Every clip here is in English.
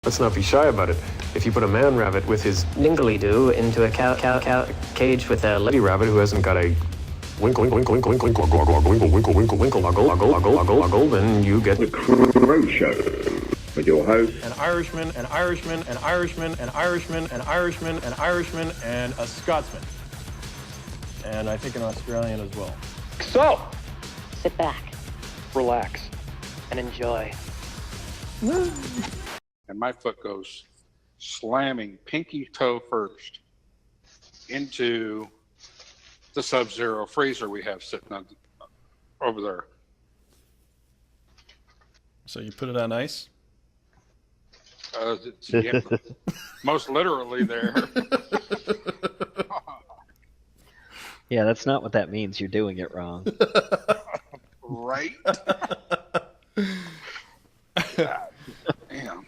Let's not be shy about it. If you put a man rabbit with his dingley-doo into a cage with a lady rabbit who hasn't got a winkle, winkle, winkle, winkle, winkle, winkle, winkle, winkle, winkle, winkle, wiggle, then you get the Crow Show with your host. An Irishman, an Irishman, an Irishman, an Irishman, an Irishman, an Irishman, and a Scotsman. And I think an Australian as well. So, sit back, relax, and enjoy. And my foot goes slamming pinky toe first into the Sub-Zero freezer we have sitting on, over there. So you put it on ice? Yeah, most literally there. Yeah, that's not what that means. You're doing it wrong. Right? God, damn.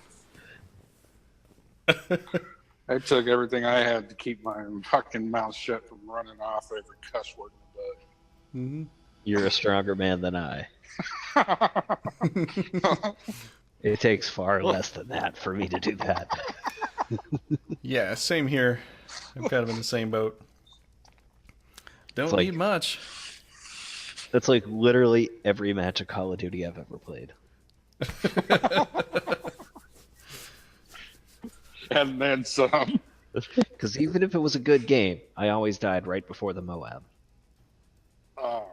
I took everything I had to keep my fucking mouth shut from running off every cuss word in the butt. Mm-hmm. You're a stronger man than I. It takes far less than that for me to do that. Yeah, same here. I'm kind of in the same boat. Don't need much. That's like literally every match of Call of Duty I've ever played. And then some. Because even if it was a good game, I always died right before the Moab. Oh,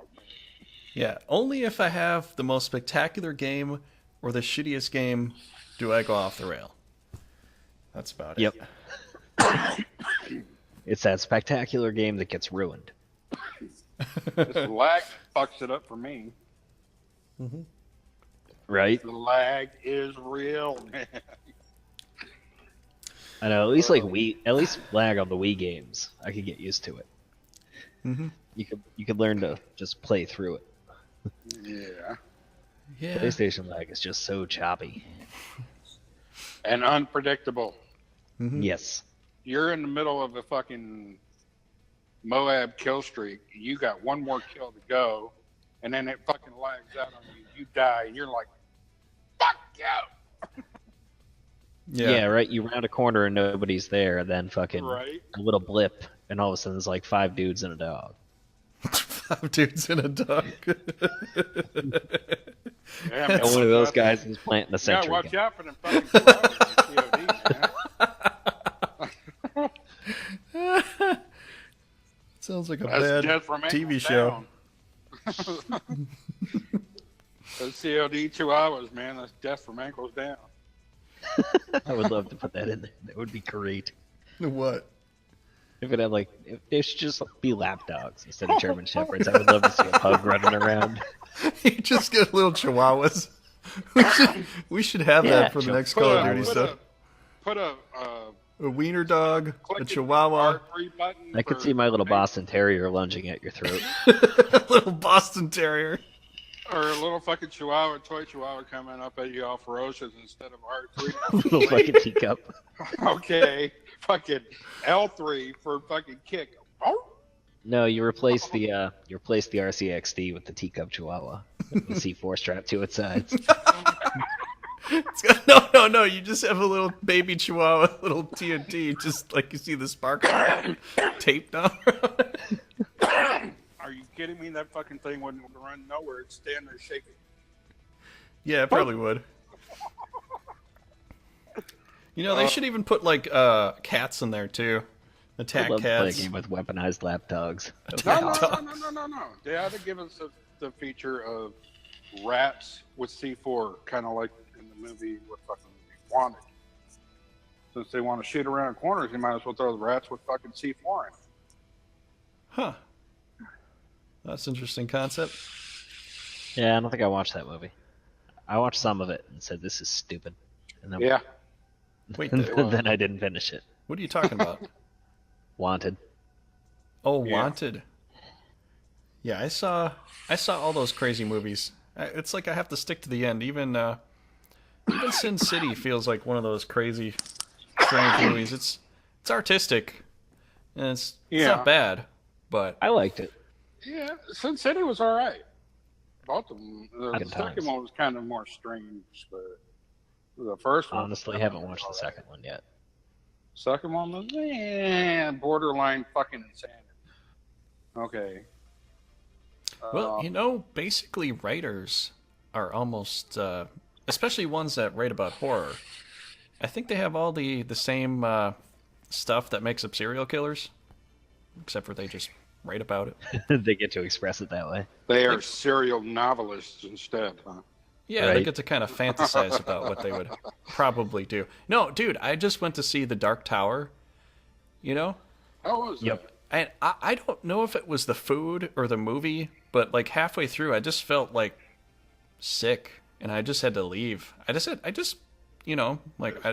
Yeah, only if I have the most spectacular game or the shittiest game do I go off the rail. That's about it. Yep. It's that spectacular game that gets ruined. this lag fucks it up for me. Mm-hmm. Right? The lag is real, man. I know, at least lag on the Wii games. I could get used to it. Mm-hmm. You could learn to just play through it. Yeah. Yeah. PlayStation lag is just so choppy. And unpredictable. Mm-hmm. Yes. You're in the middle of a fucking Moab kill streak. You got one more kill to go, and then it fucking lags out on you. You die, and you're like, fuck you! Yeah, right. You round a corner and nobody's there, and then fucking Right. a little blip, and all of a sudden there's like 5 dudes and a dog. 5 dudes and a dog. Yeah, And one of those guys is planting a sentry. Yeah, watch gun. out for them fucking COD, man. Sounds like a That's bad death from TV ankles show. down. Those COD 2 hours, man. That's death from ankles down. I would love to put that in there. That would be great. What? If it had if it should just be lapdogs instead of German Shepherds. I would love to see a pug running around. You just get little chihuahuas. We should have that for the next Call of Duty stuff. Put a wiener dog, a click chihuahua. R3 button I could for see my little name- Boston Terrier lunging at your throat. Little Boston Terrier. Or a little fucking chihuahua, toy chihuahua coming up at you all ferocious instead of R3. Little fucking teacup. Okay, fucking L3 for fucking kick. No, you replace the RCXD with the teacup chihuahua. The C4 strapped to its sides. No. You just have a little baby chihuahua, little TNT, just like you see the sparkle taped on. Are you kidding me? That fucking thing wouldn't run nowhere. It'd stand there shaking. Yeah, it probably would. You know, they should even put cats in there too. Attack I'd love to play a cats. game with weaponized lapdogs. No. They ought to give us the feature of rats with C4, kind of like in the movie with fucking Wanted. Since they want to shoot around corners, you might as well throw the rats with fucking C4 in. Huh. That's an interesting concept. Yeah, I don't think I watched that movie. I watched some of it and said, this is stupid. And then, Yeah. Wait, then I didn't finish it. what are you talking about? Wanted. Oh, Yeah. Wanted. Yeah, I saw all those crazy movies. It's like I have to stick to the end. Even Sin City feels like one of those crazy, strange movies. It's artistic, and it's not bad, but I liked it. Yeah, Sin City was all right. Both of them. The Good second times. one was kind of more strange, but The first one. Honestly, I haven't watched the second one yet. Second one was borderline fucking insanity. Okay. Well, basically writers are almost, especially ones that write about horror. I think they have all the same stuff that makes up serial killers, except for they just write about it. They get to express it that way. They are serial novelists instead, huh? Yeah, Right. they get to kind of fantasize about what they would probably do. No, dude, I just went to see The Dark Tower, How was Yep. that? and I don't know if it was the food or the movie, but like halfway through, I just felt like sick, and I just had to leave. Okay.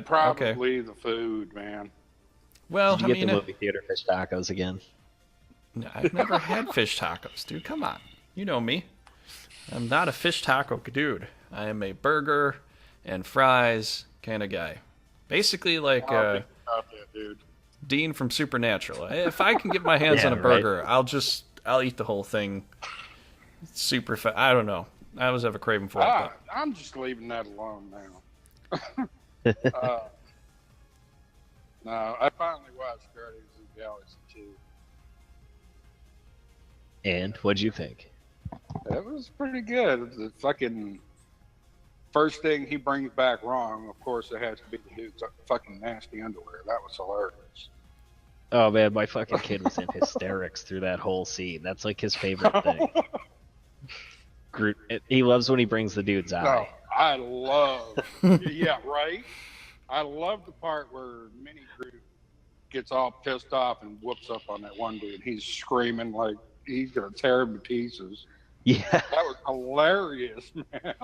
Probably the food, man. Well, Did you get the movie theater fish tacos again? I've never had fish tacos, dude. Come on. You know me. I'm not a fish taco dude. I am a burger and fries kind of guy. Basically like Stop that, dude. Dean from Supernatural. If I can get my hands Yeah, on a burger, I'll eat the whole thing super fast. I don't know. I always have a craving for it. But I'm just leaving that alone now. No, I finally watched Guardians of the Galaxy 2. And what'd you think? It was pretty good. The fucking first thing he brings back wrong, of course, it has to be the dude's fucking nasty underwear. That was hilarious. Oh man, my fucking kid was in hysterics through that whole scene. That's like his favorite thing. Groot, he loves when he brings the dude's No, eye. I love, yeah, right? I love the part where Mini Groot gets all pissed off and whoops up on that one dude. He's screaming like he's going to tear him to pieces. Yeah. That was hilarious, man.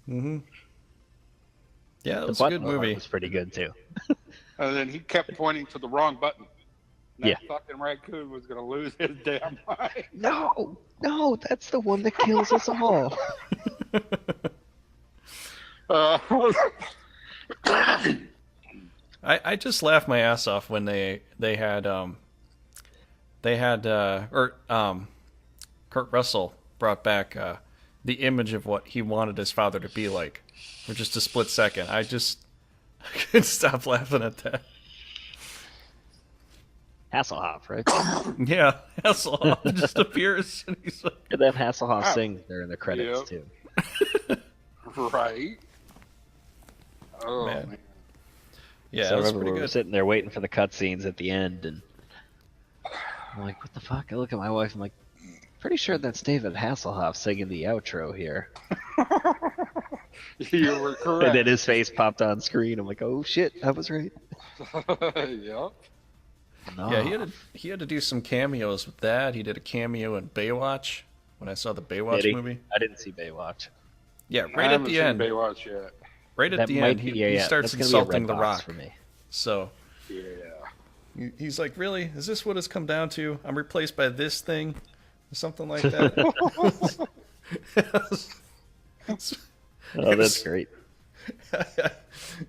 mm-hmm. Yeah, it The was a button good movie. was pretty good too. And then he kept pointing to the wrong button. And that Yeah. fucking raccoon was going to lose his damn mind. No, that's the one that kills us all. I just laughed my ass off when they had Kurt Russell brought back the image of what he wanted his father to be like for just a split second. I couldn't stop laughing at that. Hasselhoff, right? Yeah, Hasselhoff just appears and he's like, And then Hasselhoff sings during the credits Yep. too. Right? Oh, Man. man. yeah, So I it was remember pretty we were good. sitting there waiting for the cutscenes at the end, and I'm like, "What the fuck?" I look at my wife. I'm like, "Pretty sure that's David Hasselhoff singing the outro here." You were And correct. then his face popped on screen. I'm like, "Oh shit, I was right." Yep. No. Yeah, he had to do some cameos with that. He did a cameo in Baywatch when I saw the Baywatch Did he? movie. I didn't see Baywatch. Yeah, I right at haven't the seen end. Baywatch yet. Right at That the might end, be, he starts that's gonna be a insulting red The box Rock. for me. So Yeah. he's like, "Really? Is this what it's come down to? I'm replaced by this thing, or something like that." Oh, that's great.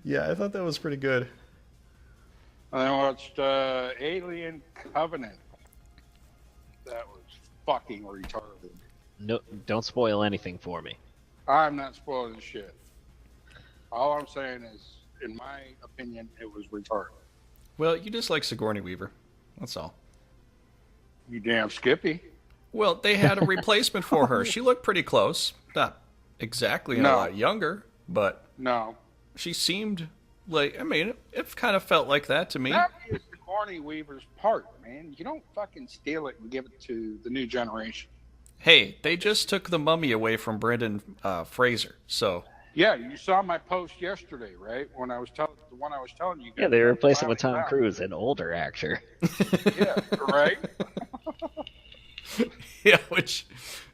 Yeah, I thought that was pretty good. And I watched Alien Covenant. That was fucking retarded. No, don't spoil anything for me. I'm not spoiling shit. All I'm saying is, in my opinion, it was retarded. Well, you just like Sigourney Weaver. That's all. You damn Skippy. Well, they had a replacement for her. She looked pretty close. Not exactly a No. lot younger, but No. she seemed like, I mean, it kind of felt like that to me. That is Sigourney Weaver's part, man. You don't fucking steal it and give it to the new generation. Hey, they just took the mummy away from Brendan Fraser, so Yeah, you saw my post yesterday, right? When I was telling the one I was telling you guys. Yeah, they replaced him with finally Tom found. Cruise, an older actor. Yeah, right? yeah, which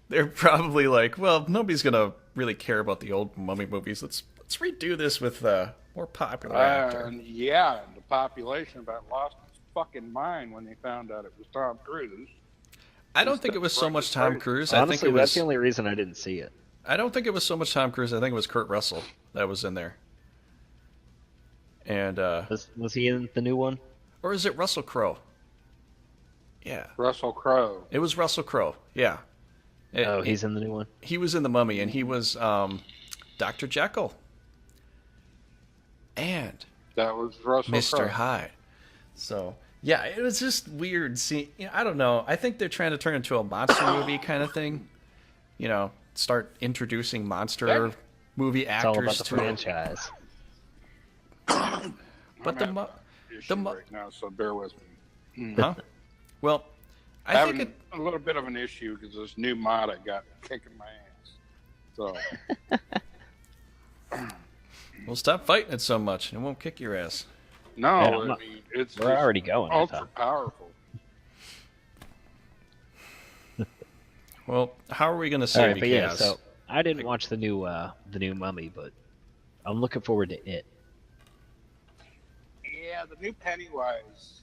they're probably like, well, nobody's gonna really care about the old mummy movies. Let's redo this with a more popular actor. Yeah, the population about lost its fucking mind when they found out it was Tom Cruise. I don't think it was so much Tom Cruise. I Honestly, think it that's was. the only reason I didn't see it. I don't think it was so much Tom Cruise. I think it was Kurt Russell that was in there. And Was he in the new one? or is it Russell Crowe? Yeah, Russell Crowe. it was Russell Crowe. Yeah. Oh, he's in the new one. He was in the Mummy, and he was Dr. Jekyll. and That was Russell Mr. Crowe. Hyde. So, yeah, it was just weird seeing. I don't know. I think they're trying to turn it into a monster movie kind of thing. Start introducing monster movie It's all about actors the to it. franchise. But I'm having an issue right now, so bear with me. huh? Well, I Having think a little bit of an issue because this new mod I got kicking my ass. So we'll stop fighting it so much, and it won't kick your ass. no, Man, I mean it's We're just already going. I ultra thought. powerful. Well, how are we going to All save right, you, but yeah, Chaos? so I didn't watch the new Mummy, but I'm looking forward to it. Yeah, the new Pennywise.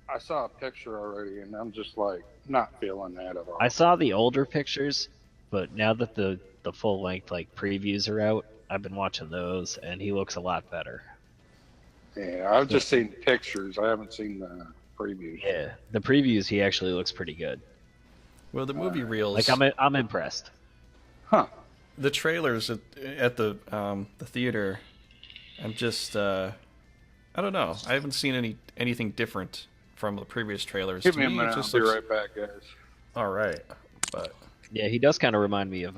I saw a picture already, and I'm just like not feeling that at all. I saw the older pictures, but now that the full length like previews are out, I've been watching those, and he looks a lot better. Yeah, I've just seen pictures. I haven't seen the previews. Yeah, the previews he actually looks pretty good. Well, the movie reels, Like I'm impressed. Huh. the trailers at the theater. I'm just, I don't know. I haven't seen anything different from the previous trailers. Give To me a it minute. I'll just be looks right back, guys. all right, but Yeah, he does kind of remind me of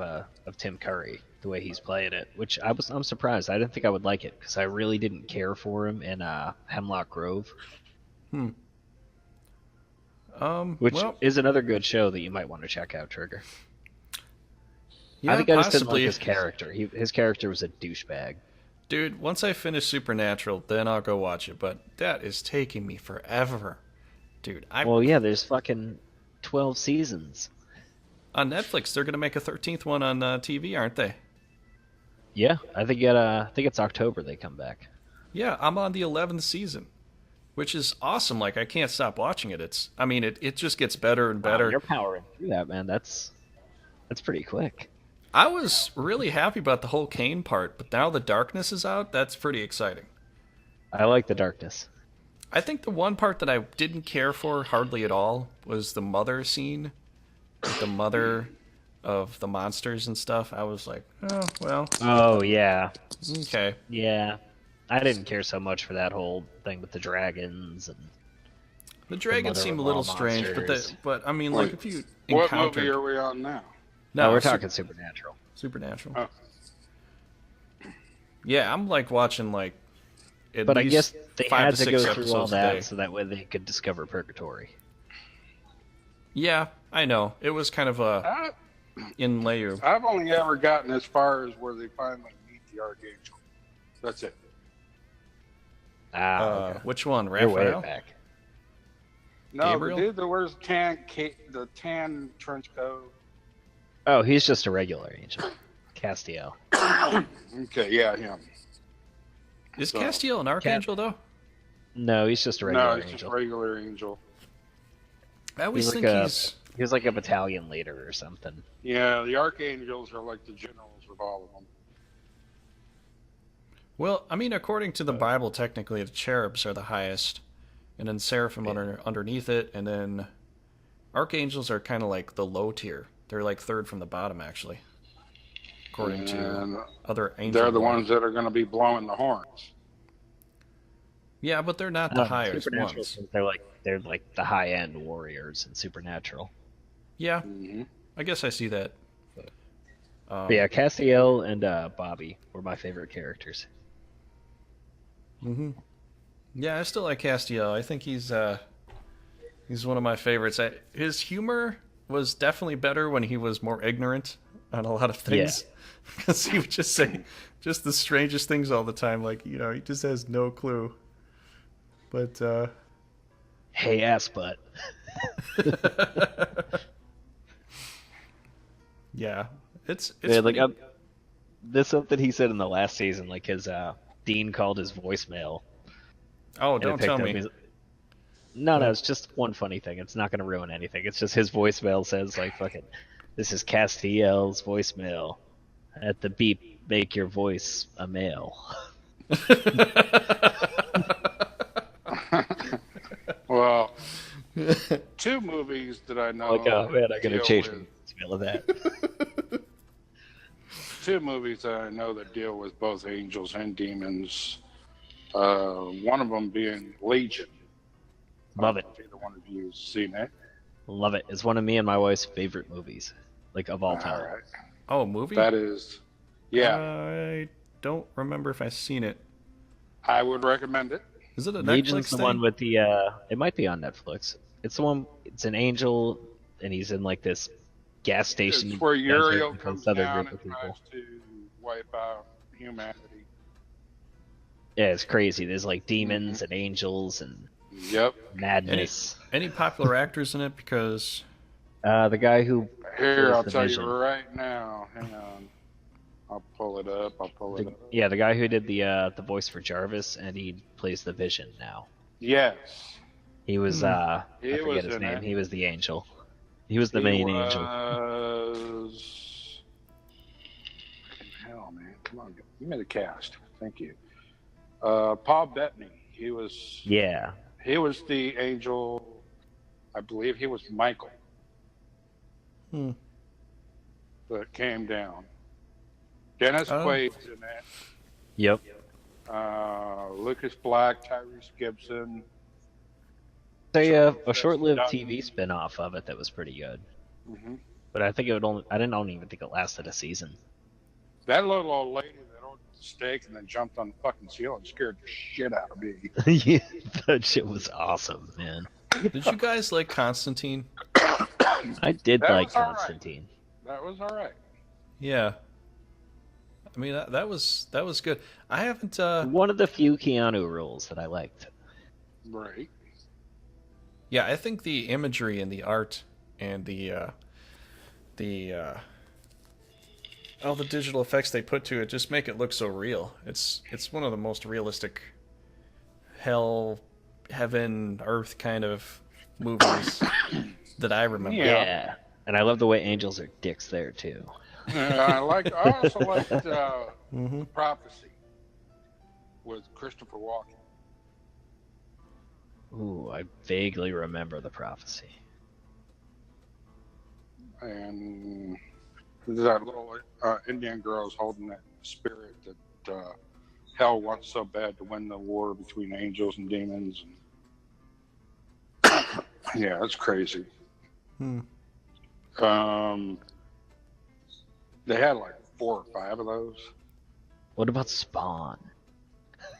Tim Curry, the way he's playing it, which I'm surprised. I didn't think I would like it because I really didn't care for him in Hemlock Grove, which well, is another good show that you might want to check out, Trigger. yeah, I think I just didn't like possibly. his character. His character was a douchebag. Dude, once I finish Supernatural, then I'll go watch it. But that is taking me forever, dude. Well, yeah, there's fucking 12 seasons. On Netflix, they're gonna make a 13th one on TV, aren't they? Yeah, I think it's October they come back. Yeah, I'm on the 11th season, which is awesome. Like, I can't stop watching it. It just gets better and better. Wow, you're powering through that, man. That's pretty quick. I was really happy about the whole Kane part, but now the darkness is out. That's pretty exciting. I like the darkness. I think the one part that I didn't care for hardly at all was the mother scene, with the mother of the monsters and stuff. I was like, oh, well, Oh yeah, okay. yeah. I didn't care so much for that whole thing with the dragons and The dragons mother seem of a little all strange, monsters. but I mean, like, Wait, if you What encountered... movie are we on now? No, we're Su- talking Supernatural. Supernatural. Oh. Yeah, I'm like watching like at But I least guess they 5 had to to 6 go through all episodes a day. that so that way they could discover Purgatory. Yeah, I know. It was kind of a in layer. I've only ever gotten as far as where they finally meet the Archangel. That's it. Okay. Which one, You're way Raphael? back. No, Gabriel? the dude that wears the tan trench coat. Oh, he's just a regular angel. Castiel. Okay, yeah, him. Is So- Castiel an archangel though? No, he's just a No, regular he's just angel. a regular angel. I always He's think like he's. he was like a battalion leader or something. Yeah, the Archangels are like the generals of all of them. Well, I mean, according to the Bible, technically the cherubs are the highest, and then seraphim underneath it, and then archangels are kind of like the low tier. They're like third from the bottom, actually, according And to other angels. they're the ones that are going to be blowing the horns. Yeah, but they're not the highest Supernatural, ones. they're like the high end warriors in Supernatural. Yeah, Mm-hmm. I guess I see that. But yeah, Castiel and Bobby were my favorite characters. Yeah, I still like Castiel. I think he's one of my favorites. His humor was definitely better when he was more ignorant on a lot of things, because he would just say just the strangest things all the time. Like, you know, he just has no clue. But Hey, ass butt. yeah, it's Yeah, like pretty- there's something he said in the last season, like his Dean called his voicemail. oh, and it don't picked tell up me. his- No, it's just one funny thing. It's not going to ruin anything. It's just his voicemail says like, "Fucking, this is Castiel's voicemail. At the beep, make your voice a male." Well, two movies that I know. Like, oh man, I got to deal change with- my voicemail of that. two movies that I know that deal with both angels and demons. One of them being Legion. Love it. Either one of you seen it? Love it. It's one of me and my wife's favorite movies, like of all time. All right. Oh, movie? That is, yeah. I don't remember if I've seen it. I would recommend it. Is it a Legion's Netflix the thing? one with the. It might be on Netflix. It's the one. It's an angel, and he's in like this gas station. It's where desert Uriel with comes this other down group and of people. tries to wipe out humanity. Yeah, it's crazy. There's like demons and angels and Yep. madness. Any popular actors in it? Because The guy who Here, plays I'll the tell Vision. you right now. Hang on. I'll pull it up. Yeah, the guy who did the voice for Jarvis, and he plays the Vision now. Yes. He was I He forget was his in name. it. He was the angel. He was the He main angel. was... Hell, man. Come on. You made a cast. Thank you. Paul Bettany. He was Yeah. the angel. I believe he was Michael. That came down. Dennis Quaid's in it. Yep. Lucas Black, Tyrese Gibson. A short-lived TV spin-off of it that was pretty good. Hmm. But I think it would only. I don't even think it lasted a season. That little old lady that ordered the steak and then jumped on the fucking ceiling scared the shit out of me. Yeah, that shit was awesome, man. did you guys like Constantine? I did That like was all right. Constantine. That was all right. Yeah. I mean that was good. I haven't. One of the few Keanu roles that I liked. Right. Yeah, I think the imagery and the art and all the digital effects they put to it just make it look so real. It's one of the most realistic hell, heaven, earth kind of movies that I remember. Yeah. And I love the way angels are dicks there too. I also liked Prophecy with Christopher Walken. Ooh, I vaguely remember the prophecy. And that little Indian girl is holding that spirit that hell wants so bad to win the war between angels and demons. And yeah, that's crazy. They had like 4 or 5 of those. What about Spawn?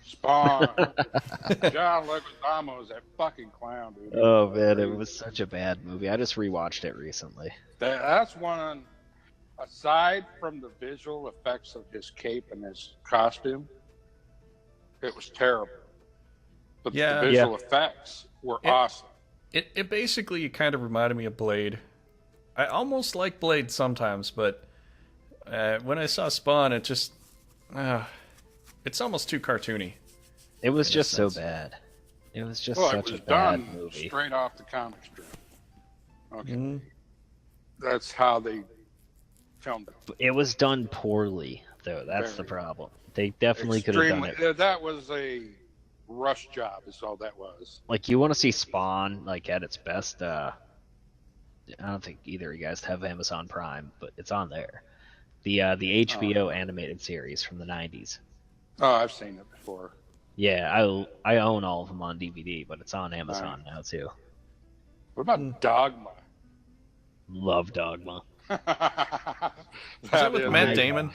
Spawn. John Leguizamo is that fucking clown, dude. Oh man, it was such a bad movie. I just rewatched it recently. That's one. Aside from the visual effects of his cape and his costume, it was terrible. But Yeah. the visual effects were awesome. It basically kind of reminded me of Blade. I almost like Blade sometimes, but when I saw Spawn, it just it's almost too cartoony. It was In a just so sense. bad. It was just Well, such it was a bad done movie. straight off the comic strip. Okay. Mm-hmm. That's how they filmed it. It was done poorly, though. That's the Very. problem. They definitely could have done it. That was a rush job, is all that was. Like, you want to see Spawn like at its best. I don't think either of you guys have Amazon Prime, but it's on there. The HBO animated series from the 90s. Oh, I've seen it before. Yeah, I own all of them on DVD, but it's on Amazon now too. What about Dogma? Love Dogma. Is that with Matt Damon?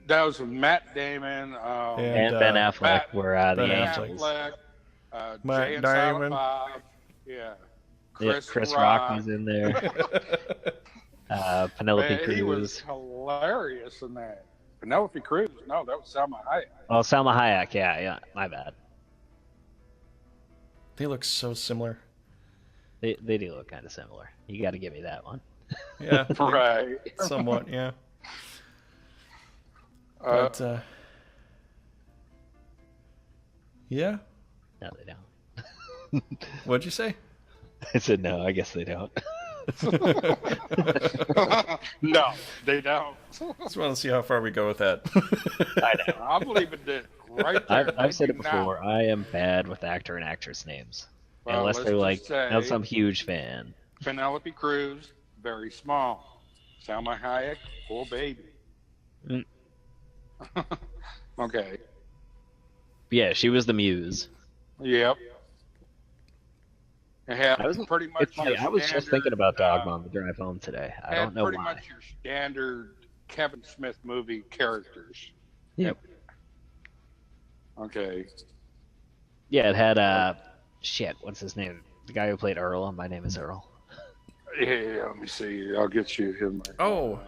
That was with Matt Damon. And Ben Affleck Matt- were the Ben angels. Affleck, Matt Jay and Damon. Silent Bob. Yeah. Yeah, Chris Rock was in there. Penelope Man, he was Cruz. hilarious in that. Penelope Cruz? No, that was Salma Hayek. Oh, Salma Hayek. Yeah, my bad. They look so similar. They do look kind of similar. You got to give me that one. Yeah, Right. somewhat. Yeah, but yeah. No, they don't. What'd you say? I said no. I guess they don't. No, they don't. Just want to see how far we go with that. I know. I'm leaving it right there. I've said it Thank you now. before. I am bad with actor and actress names, Well, unless let's they're just like say- not some huge fan. Penelope Cruz, very small. Salma Hayek, oh baby. Mm. Okay. Yeah, she was the muse. Yep. It had I was pretty much It's funny. your I was just thinking standard, about Dogma on the drive home today. I had don't know pretty why. much your standard Kevin Smith movie characters. Yep. Okay. Yeah, it had shit. What's his name? The guy who played Earl. My name is Earl. Yeah, let me see. I'll get you him. Oh,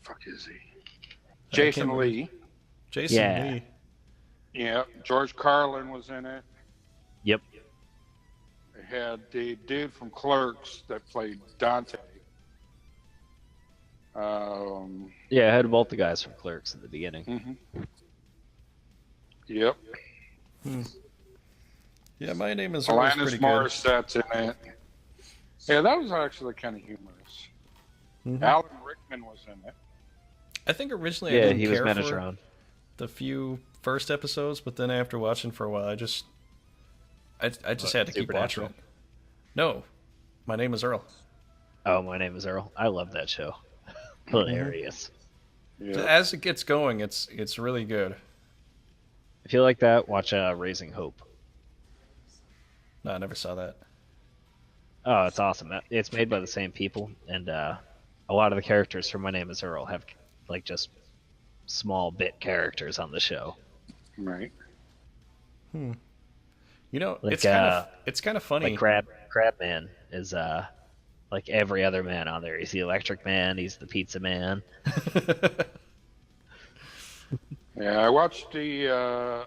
Fuck is he? Jason can't Lee. Jason Yeah. Lee. Yeah, George Carlin was in it. Yep. It had the dude from Clerks that played Dante. Yeah, I had both the guys from Clerks at the beginning. Mhm. Yep. Yeah, My Name is Earl is pretty Alanis good. Morissette's in it. Yeah, that was actually kind of humorous. Mhm. Alan Rickman was in it. I think originally I Yeah, didn't he was care for Metatron. the few first episodes, but then after watching for a while, I just had to keep watching Supernatural? it. No, My Name is Earl. Oh, My Name is Earl. I love that show. Hilarious. Yeah. As it gets going, it's really good. If you like that, watch Raising Hope. No, I never saw that. Oh, it's awesome. It's made by the same people, and a lot of the characters from My Name is Earl have like just small bit characters on the show. Right. You know, Like, it's kind of funny. Like Crabman is like every other man on there. He's the Electric Man. He's the Pizza Man. Yeah, I watched the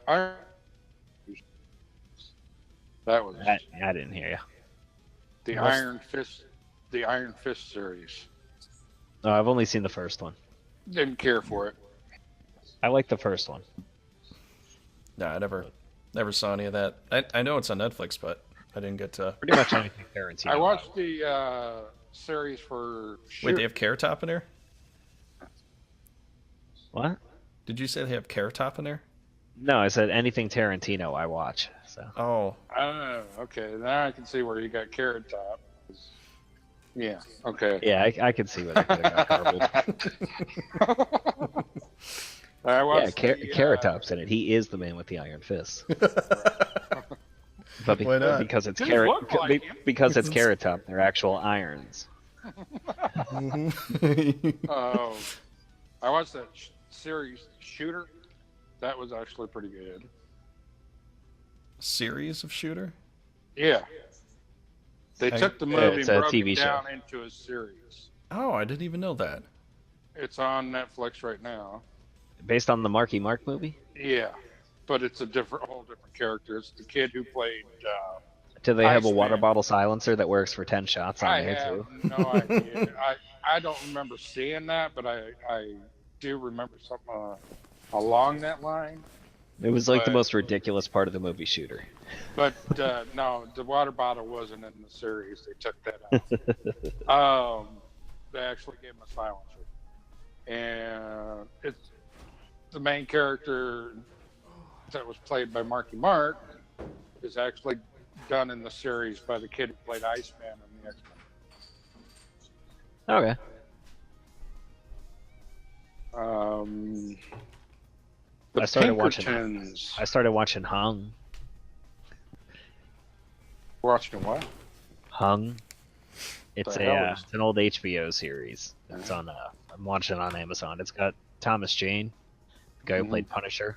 Iron. That was I didn't hear you. the What's- Iron Fist. The Iron Fist series. No, I've only seen the first one. Didn't care for it. I like the first one. No, I never saw any of that. I know it's on Netflix, but I didn't get to. Pretty much anything Tarantino. I watched the series for. Wait, they have Carrot Top in there? What? Did you say they have Carrot Top in there? No, I said anything Tarantino I watch. So Oh, Oh, okay. Now I can see where you got Carrot Top. Yeah. Okay. yeah, I could see where they could have got garbled. I Yeah, watched Carrot Top's in it. He is the man with the iron fist. But Why not? because it's Doesn't carrot, look like him. because it's Carrot Top, they're actual irons. Oh, I watched that series Shooter. That was actually pretty good. series of Shooter? Yeah. They took the movie it's and a broke TV it show. down into a series. Oh, I didn't even know that. It's on Netflix right now. Based on the Marky Mark movie? Yeah, but it's a whole different character. It's the kid who played. Do they have a water Iceman. bottle silencer that works for 10 shots on I there have too? no idea. I don't remember seeing that, but I do remember something along that line. It was like the But- most ridiculous part of the movie Shooter. But no, the water bottle wasn't in the series. They took that out. They actually gave him a silencer, and it's the main character that was played by Marky Mark is actually done in the series by the kid who played Iceman in the X-Men. Okay. The I started watching- Pinkertons. I started watching Hung. Watching what? Hung. It's The hell is- it's an old HBO series. It's on I'm watching it on Amazon. It's got Thomas Jane, the guy who played Punisher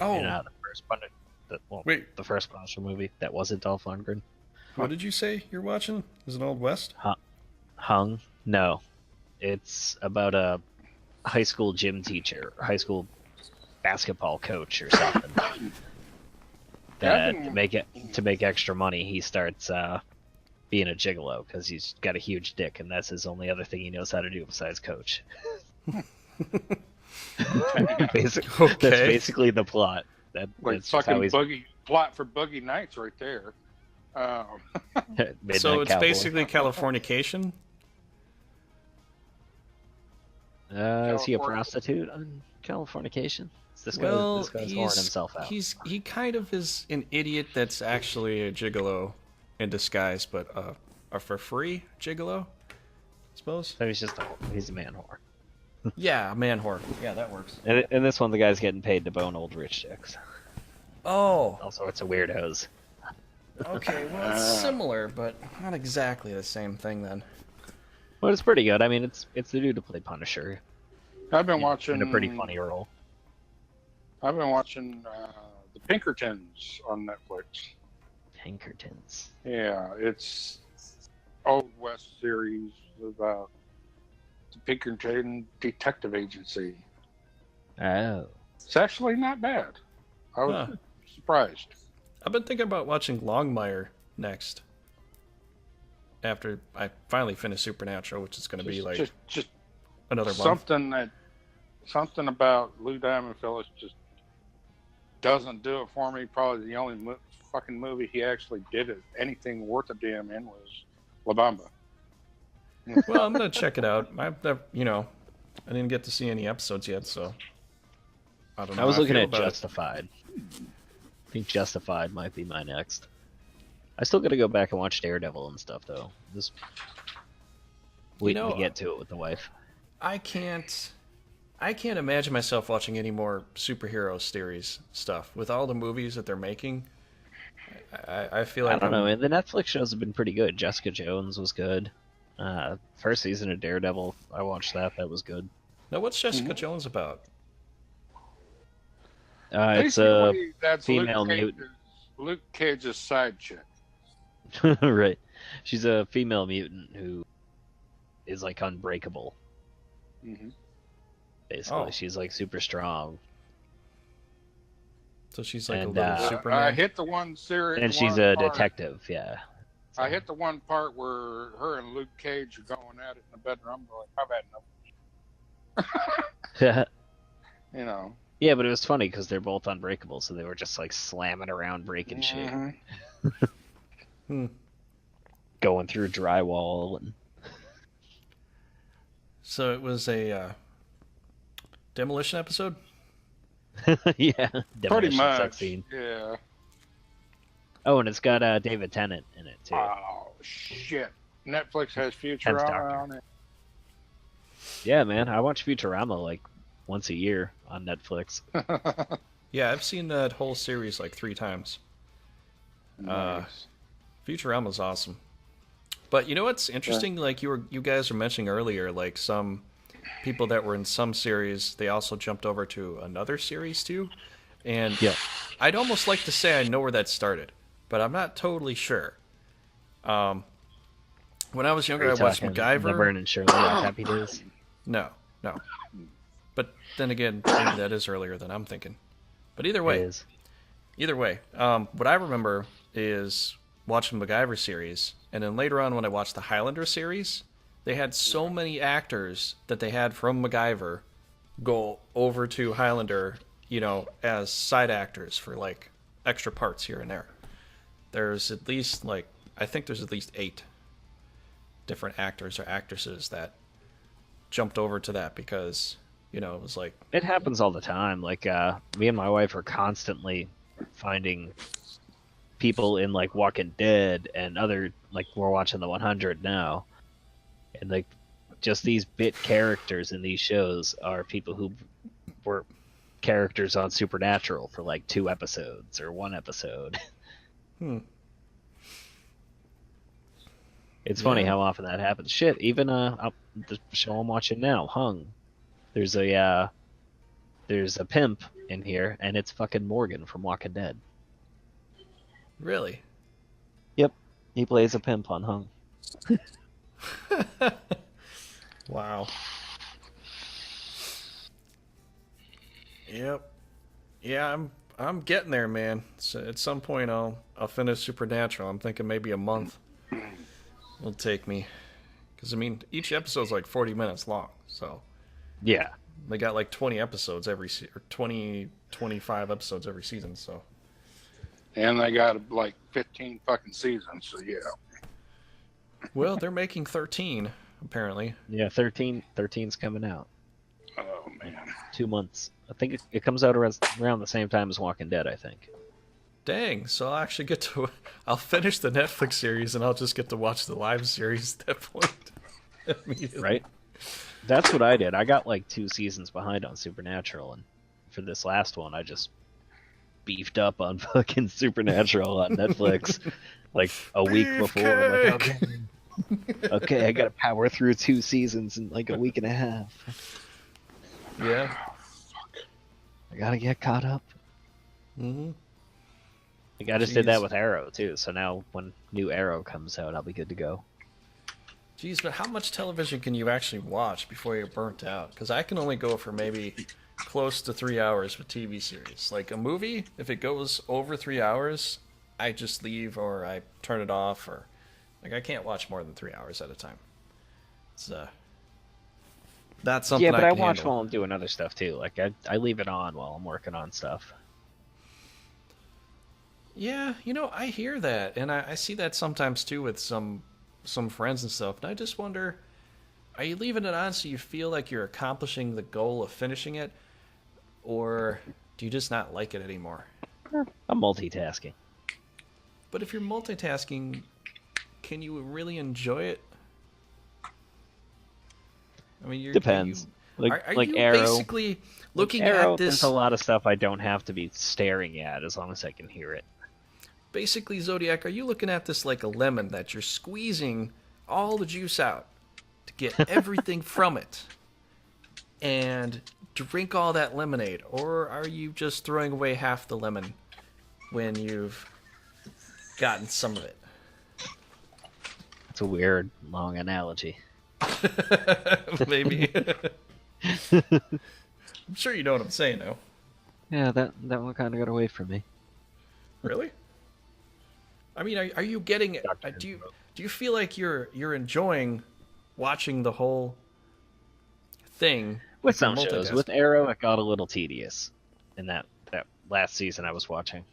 Oh, in the first Punisher. Wait. The first Punisher movie that wasn't Dolph Lundgren. what did you say you're watching? Is it Old West? Hung? No. It's about a high school gym teacher, or high school basketball coach or something. That to make extra money, he starts being a gigolo because he's got a huge dick, and that's his only other thing he knows how to do besides coach. That's basically the plot. Like That's just fucking how he's plot for Boogie Nights right there. Midnight So it's Cowboy. basically Californication. Is he a California. prostitute on Californication? This Well, guy's whoring himself out. he kind of is an idiot that's actually a gigolo in disguise, but a for free gigolo. suppose. So he's a man whore. Yeah, a man whore. Yeah, that works. And in this one, the guy's getting paid to bone old rich chicks. Oh, All sorts of weirdos. okay. Well, it's similar, but not exactly the same thing then. Well, it's pretty good. I mean, it's the dude to play Punisher. I've been watching In a pretty funny role. I've been watching the Pinkertons on Netflix. Pinkertons. Yeah, it's old West series about the Pinkerton Detective Agency. Oh. It's actually not bad. I was surprised. I've been thinking about watching Longmire next. After I finally finish Supernatural, which is going to be like just another month. Something about Lou Diamond Phillips just doesn't do it for me. Probably the only fucking movie he actually did anything worth a damn in was La Bamba. Well, I'm gonna check it out. I didn't get to see any episodes yet, so I don't know. I was how looking feel at about it. Justified. I think Justified might be my next. I still got to go back and watch Daredevil and stuff though. Just waiting to get to it with the wife. I can't imagine myself watching any more superhero series stuff with all the movies that they're making. I feel like I don't know, man. The Netflix shows have been pretty good. Jessica Jones was good. First season of Daredevil, I watched that. That was good. Now, what's Jessica Jones about? It's a Basically, that's female mutant. Luke Cage's side chick. Right. She's a female mutant who is like unbreakable. Mm-hmm. Basically, Oh. she's like super strong, So she's like And, a little I Superman. hit the one series, and she's a detective. Yeah. I hit the one part where her and Luke Cage are going at it in the bedroom. I'm like, I've had enough. Yeah, You know. but it was funny because they're both unbreakable, so they were just like slamming around, breaking shit, Mhm. going through drywall, and So it was a demolition episode. yeah, Pretty demolition much. sex scene. Yeah. Oh, and it's got David Tennant in it too. Oh shit! Netflix has Tenth Futurama Doctor. on it. Yeah, man, I watch Futurama like once a year on Netflix. Yeah, I've seen that whole series like 3 times. Nice. Futurama's awesome. But you know what's interesting? Like you guys were mentioning earlier, like some people that were in some series, they also jumped over to another series too. And Yeah. I'd almost like to say I know where that started, but I'm not totally sure. When I was younger, I watched MacGyver. Laverne and Shirley on Happy Days. No. But then again, maybe that is earlier than I'm thinking. But either It way, is. what I remember is watching the MacGyver series, and then later on when I watched the Highlander series, they had so many actors that they had from MacGyver go over to Highlander, as side actors for like extra parts here and there. There's at least I think there's at least 8 different actors or actresses that jumped over to that because, it was like, It happens all the time. Like, me and my wife are constantly finding people in, like, Walking Dead and other, like, we're watching The 100 now. And, like, just these bit characters in these shows are people who were characters on Supernatural for, like, 2 episodes or 1 episode. It's funny how often that happens. Shit, even the show I'm watching now, Hung. There's a pimp in here, and it's fucking Morgan from Walking Dead. really? Yep, he plays a pimp on Hung. Wow. Yep. Yeah, I'm getting there, man. So at some point I'll finish Supernatural. I'm thinking maybe a month will take me. Because, each episode's like 40 minutes long. So Yeah. they got like 20 episodes or 25 episodes every season. So And they got like 15 fucking seasons, so yeah. well, they're making 13 apparently. Yeah, 13's coming out. Oh man. 2 months. I think it comes out around the same time as Walking Dead, I think. Dang, so I'll actually I'll finish the Netflix series and I'll just get to watch the live series at that point. immediately. Right? That's what I did. I got like 2 seasons behind on Supernatural, and for this last one, I just beefed up on fucking Supernatural on Netflix like a week before. I'm like, okay, I gotta power through 2 seasons in like a week and a half. Yeah. I gotta get caught up. Mm-hmm. Like, I just did that with Arrow too, so now when new Arrow comes out, I'll be good to go. Jeez, but how much television can you actually watch before you're burnt out? Because I can only go for maybe close to 3 hours with TV series. Like a movie, if it goes over 3 hours, I just leave or I turn it off, or like I can't watch more than 3 hours at a time. It's that's something. Yeah, but I I can watch handle. while I'm doing other stuff too. Like I leave it on while I'm working on stuff. Yeah, I hear that, and I see that sometimes too with some friends and stuff. And I just wonder, are you leaving it on so you feel like you're accomplishing the goal of finishing it, or do you just not like it anymore? I'm multitasking. But if you're multitasking, can you really enjoy it? I mean, Depends. Are Like you Arrow. basically looking Arrow, at this? There's a lot of stuff I don't have to be staring at as long as I can hear it. Basically, Zodiac, are you looking at this like a lemon that you're squeezing all the juice out to get everything from it and drink all that lemonade? Or are you just throwing away half the lemon when you've gotten some of it? It's a weird, long analogy. Maybe. I'm sure you know what I'm saying, though. Yeah, that one kind of got away from me. Really? I mean, are you getting it? Do you feel like you're enjoying watching the whole thing? With some multitasking? shows. With Arrow, it got a little tedious in that last season I was watching.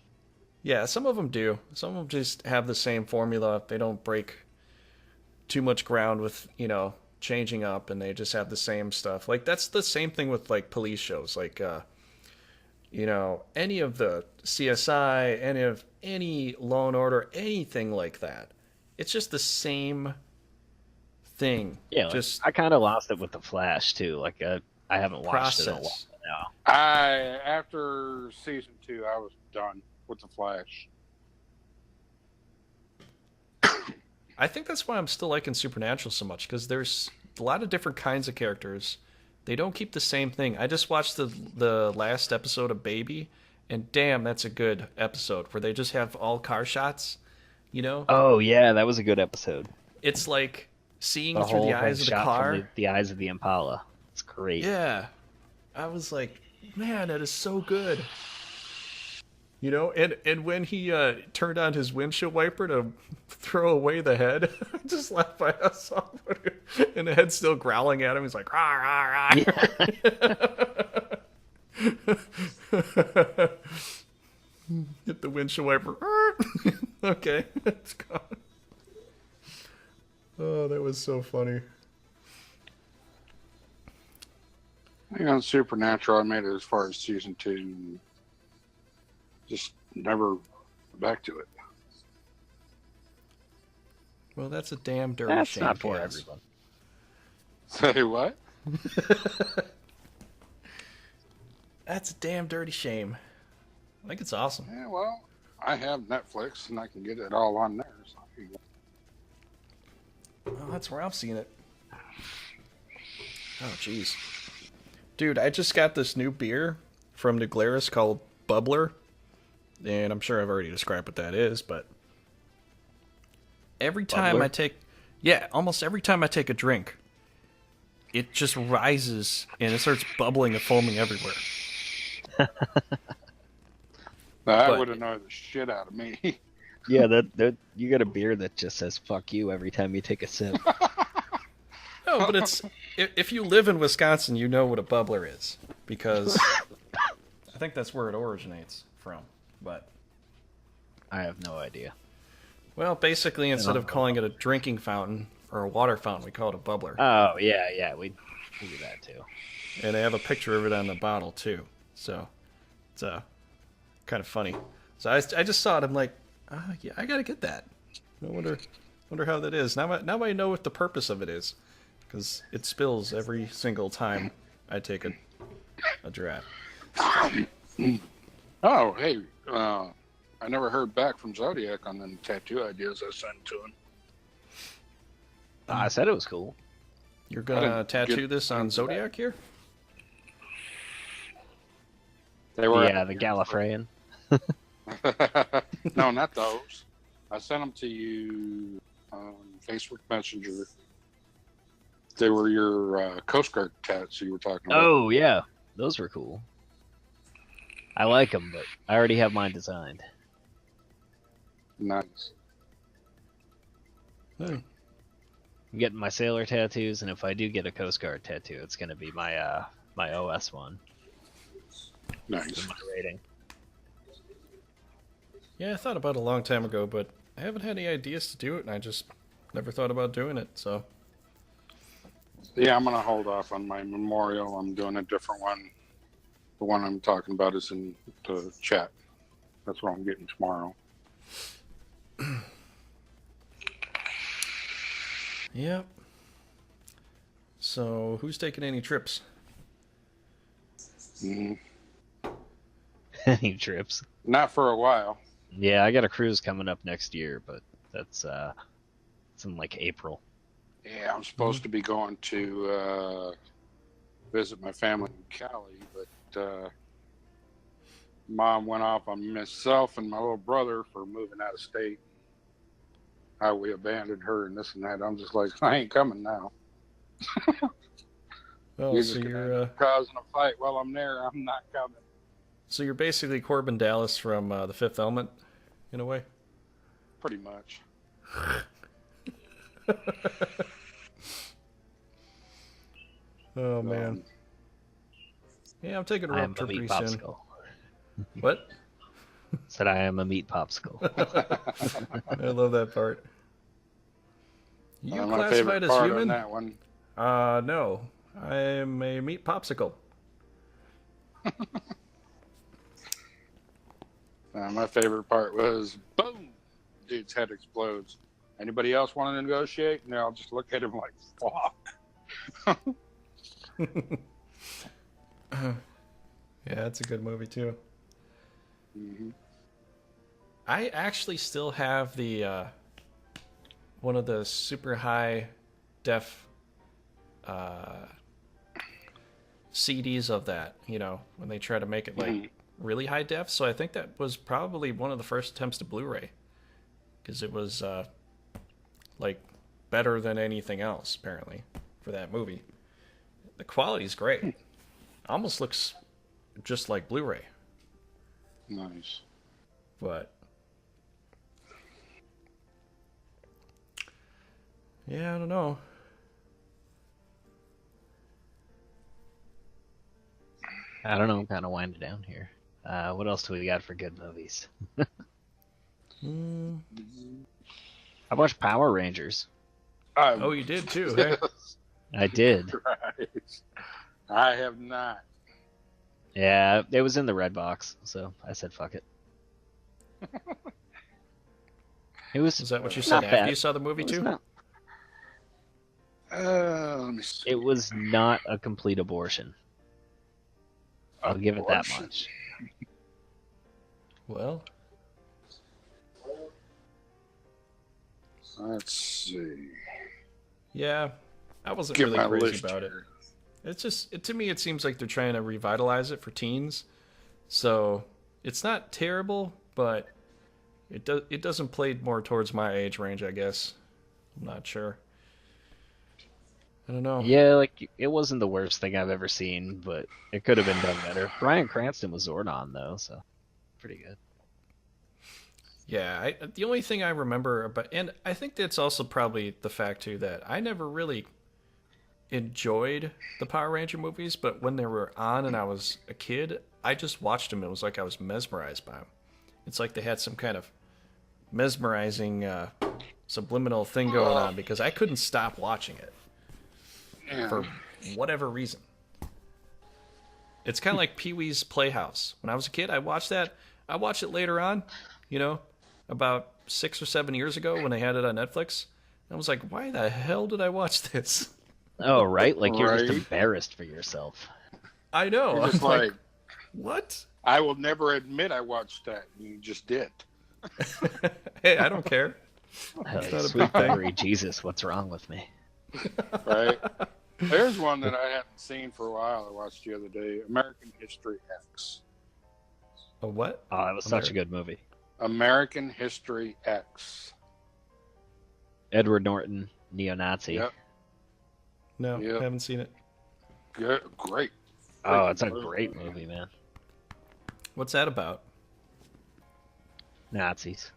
Yeah, some of them do. Some of them just have the same formula. They don't break too much ground with, changing up, and they just have the same stuff. Like, that's the same thing with, like, police shows. Like, any of the CSI, any Law and Order, anything like that. It's just the same thing. Yeah, just I kind of lost it with The Flash, too. Like, I haven't watched it in a while process. now. After season 2, I was done with the Flash. I think that's why I'm still liking Supernatural so much, because there's a lot of different kinds of characters. They don't keep the same thing. I just watched the last episode of Baby, and damn, that's a good episode, where they just have all car shots, Oh, yeah, that was a good episode. It's like seeing The through whole the eyes thing of the shot car. from the eyes of the Impala. It's great. Yeah. I was like, man, that is so good. And when he turned on his windshield wiper to throw away the head, I just laughed my ass off. And the head's still growling at him. He's like, rah, rah, rah. Hit the windshield wiper. Okay, it's gone. Oh, that was so funny. I think on Supernatural, I made it as far as season 2. And just never back to it. Well, that's a damn dirty That's shame. not for Kaz. everyone. Say what? That's a damn dirty shame. I think it's awesome. Yeah, well, I have Netflix and I can get it all on there. So Oh, that's where I'm seeing it. Oh, jeez. Dude, I just got this new beer from New Glarus called Bubbler. And I'm sure I've already described what that is, but every time Bubbler? almost every time I take a drink, it just rises and it starts bubbling and foaming everywhere. that But- would annoy the shit out of me. Yeah, that you got a beer that just says "fuck you" every time you take a sip. No, but it's if you live in Wisconsin, you know what a bubbler is, because I think that's where it originates from. But I have no idea. well, basically, instead of calling it a drinking fountain or a water fountain, we call it a bubbler. Oh yeah, we do that too. And they have a picture of it on the bottle too, so it's kind of funny. So I just saw it. I'm like, yeah, I gotta get that. I wonder how that is. Now I know what the purpose of it is, because it spills every single time I take a draft. Oh, hey, I never heard back from Zodiac on them tattoo ideas I sent to him. I said it was cool. You're I gonna didn't tattoo get this on into that. Zodiac here? They were Yeah, the Gallifreyan. No, not those. I sent them to you on Facebook Messenger. They were your Coast Guard tats you were talking about. Oh yeah, those were cool. I like them, but I already have mine designed. Nice. I'm getting my sailor tattoos, and if I do get a Coast Guard tattoo, it's gonna be my my OS one. Nice. My rating. Yeah, I thought about it a long time ago, but I haven't had any ideas to do it, and I just never thought about doing it, so... Yeah, I'm going to hold off on my memorial. I'm doing a different one. The one I'm talking about is in the chat. That's what I'm getting tomorrow. Yep. So, who's taking any trips? Mm, Any trips? not for a while. Yeah, I got a cruise coming up next year, but that's it's in like April. Yeah, I'm supposed to be going to visit my family in Cali, but Mom went off on myself and my little brother for moving out of state. How we abandoned her and this and that. I'm just like, I ain't coming now. Oh, You're so just gonna you're end up causing a fight while I'm there. I'm not coming. so you're basically Corbin Dallas from The Fifth Element, in a way. Pretty much. Oh man. Yeah, I'm taking a I road am a trip meat pretty soon. popsicle. What? Said I am a meat popsicle. I love that part. You My classified favorite as part on human? that one. No. I'm a meat popsicle. My favorite part was boom, dude's head explodes. Anybody else want to negotiate? And I'll just look at him like, fuck. Yeah, that's a good movie too. Mm-hmm. I actually still have the one of the super high def CDs of that, you know, when they try to make it like really high def. So I think that was probably one of the first attempts to Blu-ray, because it was like better than anything else apparently for that movie. The quality's great. Almost looks just like Blu-ray, Nice. but yeah, I don't know. I don't know. I'm kind of winding down here. What else do we got for good movies? I watched Power Rangers. Oh, you did too, hey? I did. Right. I have not. Yeah, it was in the red box, so I said fuck it. It was. Is that what you not said after bad. you saw the movie It was too? not- Let me see. It was not a complete abortion. I'll give it that Abortion. much. Well, Let's see. yeah, I wasn't Get really my crazy list about it. here. It's just, to me, it seems like they're trying to revitalize it for teens. So it's not terrible, but it doesn't play more towards my age range, I guess. I'm not sure. I don't know. Yeah, like it wasn't the worst thing I've ever seen, but it could have been done better. Bryan Cranston was Zordon though, so pretty good. Yeah, the only thing I remember about, and I think that's also probably the fact too that I never really enjoyed the Power Ranger movies, but when they were on and I was a kid, I just watched them. It was like I was mesmerized by them. It's like they had some kind of mesmerizing subliminal thing going on because I couldn't stop watching it Yeah. for whatever reason. It's kind of like Pee-wee's Playhouse. When I was a kid, I watched that. I watched it later on, you know, about 6 or 7 years ago when they had it on Netflix. I was like, why the hell did I watch this? Oh, right? Like you're just Right. embarrassed for yourself. I know. You're I'm just like, like, what? I will never admit I watched that. And you just did. Hey, I don't care. Like, not a sweet big thing. Mary Jesus, what's wrong with me? Right? There's one that I hadn't seen for a while. I watched the other day. American History X. A what? Oh, that was such a good movie. American History X. Edward Norton, neo-Nazi. Yep. No, Yep. haven't seen it. Good. Great. Oh, it's a great movie, man. What's that about? Nazis.